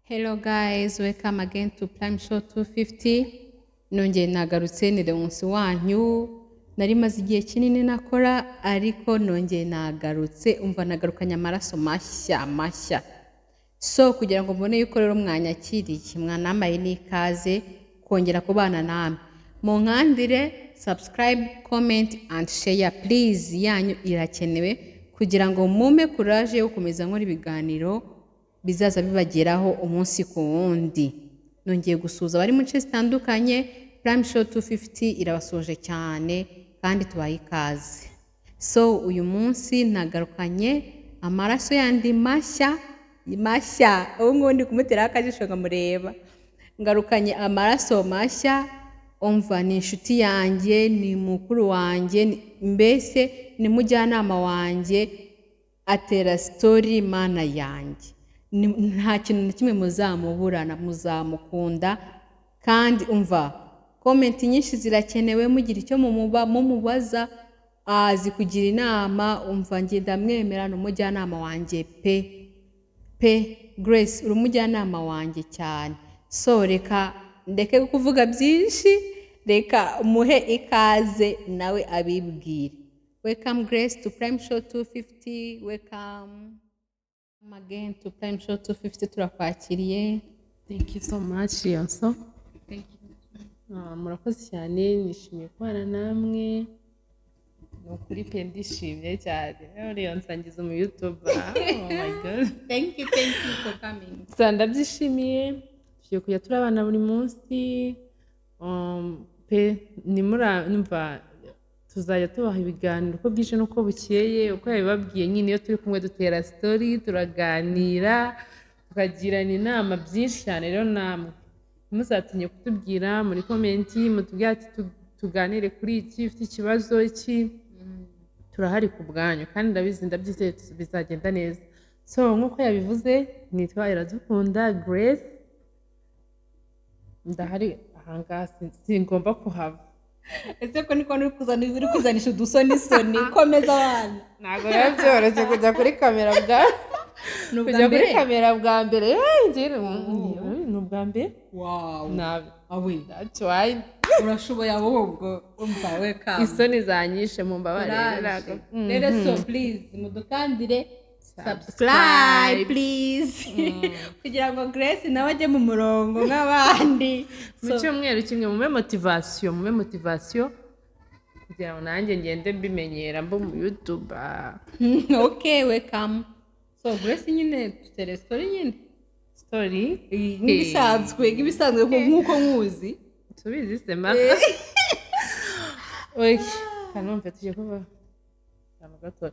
Hello guys, welcome again to Prime Show 250. Nongeye nagarutse ni umunsi wanyu. Nari maze igihe kinini nakora ariko nongeye nagarutse umva nagarukanye amaraso mashya. So kugira ngo mbone yuko rero mwanyakiriye mwanambaye n'ikaze kongera kubana namwe. Munkandire subscribe, comment and share please yanyu irakenewe kugira ngo mume courage yo gukomeza nkora ibiganiro bizaza bibageraho umunsi ku wundi. Nongeye gusuza bari mu nce zitandukanye. Prime Show 250 irabasoje cyane kandi tubaye ikaze. So uyu munsi nagarukanye amaraso yandi mashya ubu ndi kumutera akajisho nkamureba. Ngarukanye amaraso mashya umva ni inshuti yanjye ni mukuru wanjye mbese ni mujyanama wanjye atera story mana yanjye. Nta kintu na kimwe muzamuburana muzamukunda kandi umva comment nyinshi zirakenewe mugira icyo mumubaza azi kugira inama umva ngiye ndamwemera n'umujyanama wanjye pe Grace uri umujyanama wanjye cyane. So reka ndeke kuvuga byinshi reka muhe ikaze nawe abibwire. Welcome Grace to Prime Show 250. Welcome again to Prime Show 250 turakwakiriye. Thank you so much, Yonso. Thank you. Murakoze cyane nishimiye kubana namwe. Nukuri pe ndishimye cyane. Yonso angize mu YouTube. Oh my god. Thank you for coming. Ndabyishimiye. Tugiye kujya turabana buri munsi. Pe numva tuzajya tubaha ibiganiro uko bwije n'uko bukeye uko yabibabwiye nyine iyo turi kumwe dutera story turaganira tukagirana inama byinshi cyane. Rero namwe muzatinye kutubwira muri comment mutubwira ati tuganire kuri iki ufite ikibazo iki turahari ku bwanyu kandi ndabyizeye bizagenda neza. So nkuko yabivuze nitwa Iradukunda Grace ndahari ahangaha singomba kuhava. Ese ko niko uri kuzanisha udusoni komeza abana. Ntago byoroshye kujya kuri kamera bwa mbere ni ubwa mbere. Wow. Nabi. Awi. That's why. Urashoboye ahubwo umva welcome. Isoni zanyishe mu mbabarira. Rero so please mudukandire subscribe please kugira ngo Grace nawe ajye mu murongo nk'abandi. Mu cyumweru kimwe mume motivation kugira ngo nanjye ngende mbimenyera mbo mu YouTube. Okay, welcome. So Grace nyine tutere story nk'ibisanzwe nk'uko nkuzi tubizi sema. Oye kanumva tugiye kuba gato.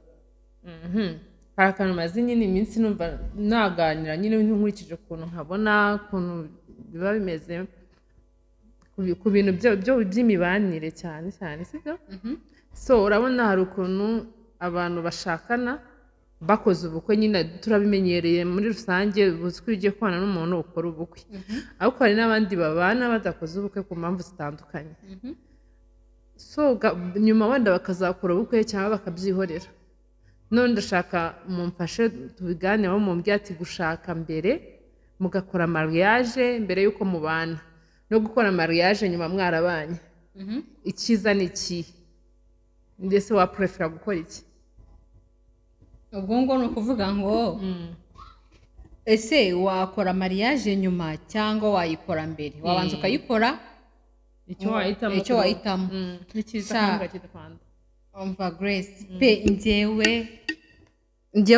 Hari akantu maze nyine iminsi numva naganira nyine nkurikije ukuntu nkabona ukuntu biba bimeze ku bintu by'imibanire cyane sibyo. So urabona hari ukuntu abantu bashakana bakoze ubukwe nyine turabimenyereye muri rusange uziko ugiye kubana n'umuntu ukora ubukwe ariko hari n'abandi babana badakoze ubukwe ku mpamvu zitandukanye. So nyuma wenda bakazakora ubukwe cyangwa bakabyihorera. None ndashaka mumfashe tubiganeho mumbwira ati gushaka mbere mugakora mariage mbere yuko mubana no gukora mariage nyuma mwarabanye ikiza ni iki ndetse wa prefer gukora iki? Ubwo ngo no kuvuga ngo ese wakora mariage nyuma cyangwa wayikora mbere wabanza ukayikora icyo wahitamo n'ikiza kandi kidapanda. Umva Grace pe njyewe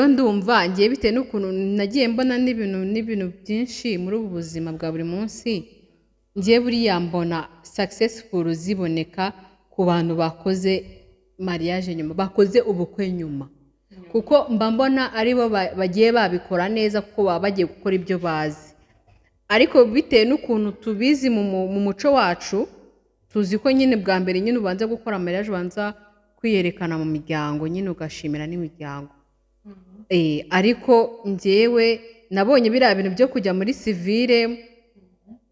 ndumva ngiye bitewe n'ukuntu nagiye mbona n'ibintu byinshi muri ubu buzima bwa buri munsi. Ngiye buriya mbona successful ziboneka ku bantu bakoze mariage nyuma bakoze ubukwe nyuma kuko mba mbona aribo bagiye babikora neza kuko baba bagiye gukora ibyo bazi. Ariko bitewe n'ukuntu tubizi mu muco wacu tuzi ko nyine bwa mbere nyine ubanza gukora mariage ubanza kwiyerekana mu miryango nyine ugashimira n'imiryango. Ariko njyewe nabonye biriya bintu byo kujya muri civile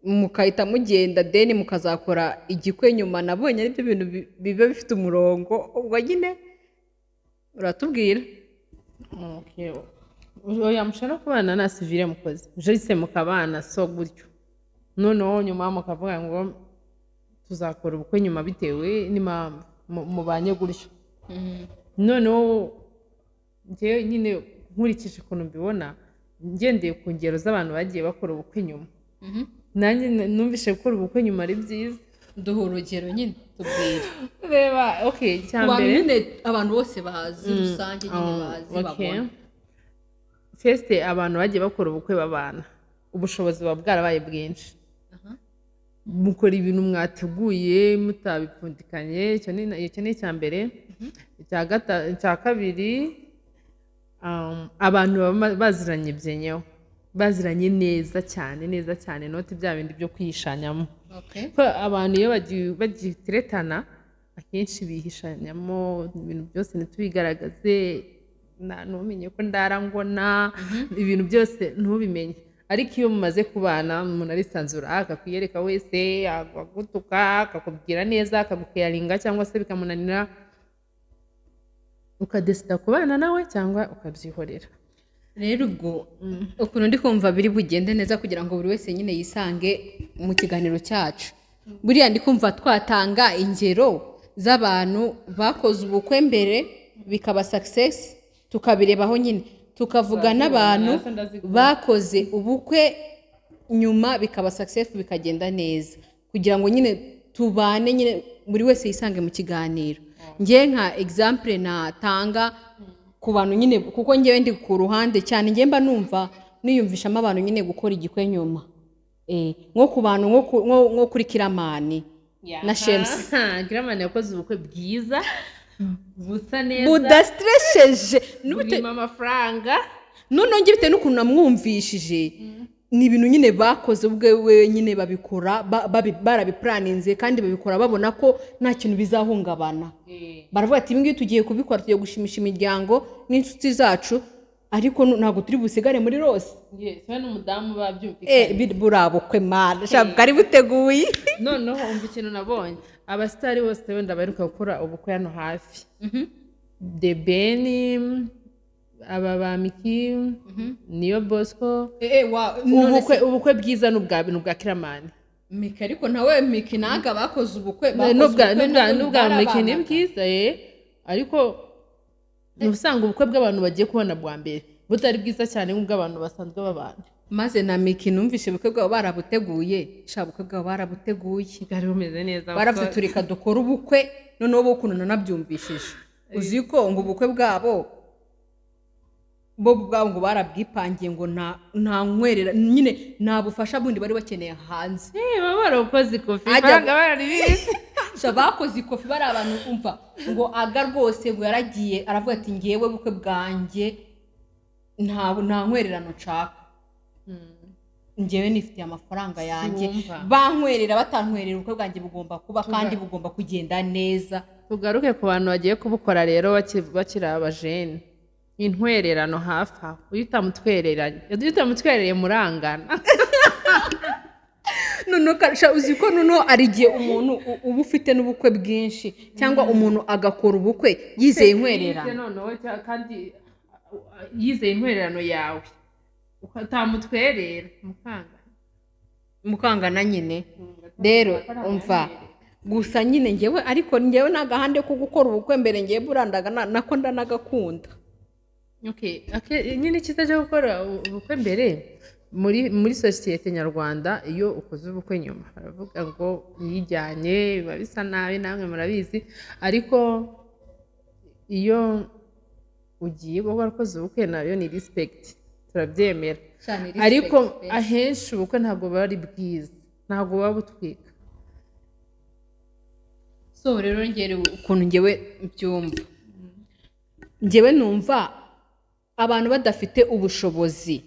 mukahita mugenda deni mukazakora igikwe nyuma nabonye ari byo bintu biba bifite umurongo. Ubwo nyine uratubwira. oya mushobora kubana na civile mukozi jise mukabana so gutyo noneho nyuma mukavuga ngo tuzakora ubukwe nyuma bitewe n'impamvu mubanye gutyo noneho njyewe nyine nkurikije ukuntu mbibona ngendeye ku ngero z'abantu bagiye bakora ubukwe nyuma nanjye numvise gukora ubukwe nyuma ari byiza duha urugero nyine tubwire reba okay cyambere nyine abantu bose bazi rusange nyine bazi babona first abantu bagiye bakora ubukwe babana ubushobozi buba bwarabaye bwinshi mukora ibintu mwateguye mutabipfundikanye icyo ni icyambere icya kabiri abantu baba baziranye byenyewe baziranye neza cyane noti bya bindi byo kwishanyamo ko abantu iyo bagitiretana akenshi bihishanyamo ibintu byose ntitubigaragaze ntumenye ko ndarangona ibintu byose ntubimenye ariko iyo mumaze kubana umuntu arisanzura akakwiyereka wese akagutuka akakubwira neza akagukeyaringa cyangwa se bikamunanira ukadesida kubana nawe cyangwa ukabyihorera rero ubwo ukuntu ndi kumva biri bugende neza kugira ngo buri wese nyine yisange mu kiganiro cyacu buriya ndi kumva twatanga ingero z'abantu bakoze ubukwe mbere bikaba success tukabirebaho nyine tukavuga n'abantu bakoze ubukwe nyuma bikaba success bikagenda neza kugira ngo nyine tubane nyine buri wese yisange mu kiganiro ngiye nka example natanga ku bantu nyine kuko ngewe ndi ku ruhande cyane ngiye mba numva niyumvishamo abantu nyine gukora igikwe nyuma nko ku bantu nko kuri Kiramani na Shems Kiramani yakoze ubukwe bwiza busa neza budastresheje burimo amafaranga none ngiye bitewe n'ukuntu namwumvishije ni ibintu nyine bakoze ubwe nyine babikora barabiplaninze kandi babikora babona ko nta kintu bizahungabana baravuga ati ibingibi tugiye kubikora tugiye gushimisha imiryango n'inshuti zacu ariko ntabwo turi busigare muri rose yewe n'umudamu babyumvikanye burabukwe mana shaka ari buteguye noneho umva ikintu nabonye abasitari bose wenda baheruka gukora ubukwe hano hafi The Ben aba ba Miki niyo Bosco ubukwe bwiza n'ubwa Kiramani Miki ariko nawe Miki naga bakoze ubukwe n'ubwa Miki ni bwiza ariko usanga ubukwe bw'abantu bagiye kubona bwa mbere butari bwiza cyane nk'ubw'abantu basanzwe babana maze na Miki numvishe ubukwe bwabo barabuteguye ubukwe bwabo barabuteguye bwari bumeze neza baravuze tureka dukora ubukwe noneho bokuntu nanabyumvishije uzi ko ngo ubukwe bwabo bo bwabo ngo barabwipangiye ngo nta nkwerera nyine nta bufasha bundi bari bakeneye hanze baba barakoze ikofi bararibizi bakoze ikofi bari abantu umva ngo aga rwose ngo yaragiye aravuga ati ngewe bukwe bwanjye nta nkwererano nshaka ngewe nifitiye amafaranga yanjye bankwerera batankwerera ubukwe bwanjye bugomba kuba kandi bugomba kugenda neza tugaruke ku bantu bagiye kubukora rero bakiri abajene intwererano hafi aho iyo utamutwerereye murangana uzi ko noneho ari igihe umuntu uba ufite n'ubukwe bwinshi cyangwa umuntu agakora ubukwe yizeye intwererano kandi yizeye intwererano yawe utamutwerera mukangana nyine rero umva gusa nyine ngewe ariko ngewe n'agahande ko gukora ubukwe mbere ngewe burandaga nako ndanagakunda nyine icyiza cyo gukora ubukwe mbere muri sosiyete nyarwanda iyo ukoze ubukwe nyuma baravuga ngo yijyanye biba bisa nabi namwe murabizi ariko iyo ugiye uba warakoze ubukwe nayo ni respect turabyemera ariko ahenshi ubukwe ntabwo buba ari bwiza ntabwo buba butwika so rero ngere ukuntu ngewe byumva ngewe numva abantu badafite ubushobozi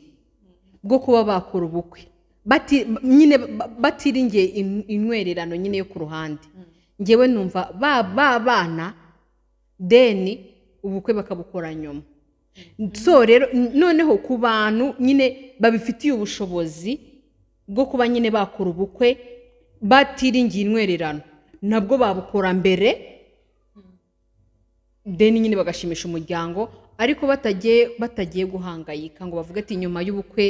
bwo kuba bakora ubukwe nyine batiringiye intwererano nyine yo ku ruhande ngewe numva babana deni ubukwe bakabukora nyuma so rero noneho ku bantu nyine babifitiye ubushobozi bwo kuba nyine bakora ubukwe batiringiye intwererano nabwo babukora mbere deni nyine bagashimisha umuryango ariko batagiye guhangayika ngo bavuge ati nyuma y'ubukwe.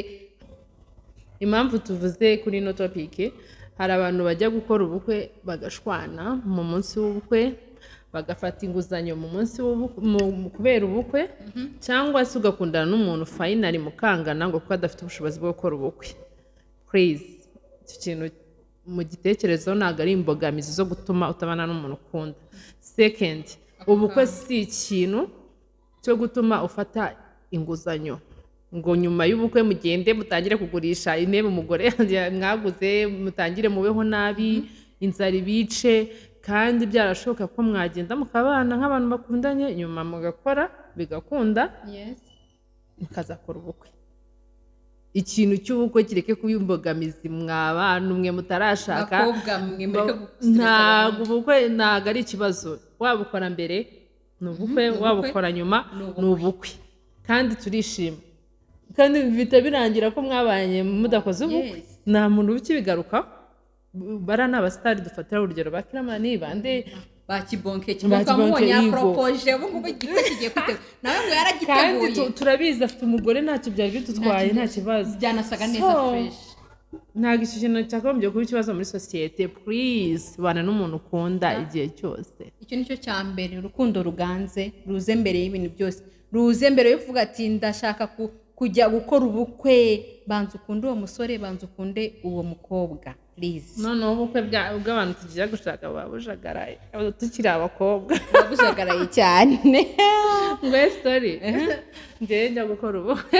Impamvu tuvuze kuri ino topic, hari abantu bajya gukora ubukwe bagashwana mu munsi w'ubukwe, bagafata inguzanyo mu munsi kubera ubukwe, cyangwa se ugakundana n'umuntu finally mukangana ngo kuko adafite ubushobozi bwo gukora ubukwe. Please, icyo kintu mu gitekerezo ntabwo ari imbogamizi zo gutuma utabana n'umuntu ukunda. Second, ubukwe si ikintu cyo gutuma ufata inguzanyo ngo nyuma y'ubukwe mugende mutangire kugurisha intebe umugore mwaguze, mutangire mubeho nabi, inzara ibice, kandi byarashoboka ko mwagenda mukabana nk'abantu bakundanye, nyuma mugakora bigakunda, mukazakora ubukwe. Ikintu cy'ubukwe kireke kuba imbogamizi mw'abantu mwe mutarashaka. Ntabwo ubukwe ntabwo ari ikibazo, wabukora mbere ni ubukwe, wabukora nyuma ni ubukwe, kandi turishima, kandi bihita birangira ko mwabanye mudakoze ubukwe. Nta muntu ukibigaruka. Bara n'abasitari dufatira urugero ba Kiramani bande bakibonke kimukamubonye yapropoje ubu ngubu igikwe kigiye kute nawe ngo yaragiteguye, kandi turabizi afite umugore, ntacyo byari bitutwaye, nta kibazo, byanasaga neza fresh. Ntabwo iki kintu cyagombye kuba ikibazo muri sosiyete. Please, bana n'umuntu ukunda igihe cyose. Icyo nicyo cya mbere, urukundo ruganze ruze mbere y'ibintu byose, ruze mbere yo kuvuga ati ndashaka kujya gukora ubukwe. Banza ukunde uwo musore, banza ukunde uwo mukobwa, please. Noneho ubukwe bw'abantu tugiye gushaka babujagaraye, tukiri abakobwa babujagaraye cyane. Ngwe story njye njya gukora ubukwe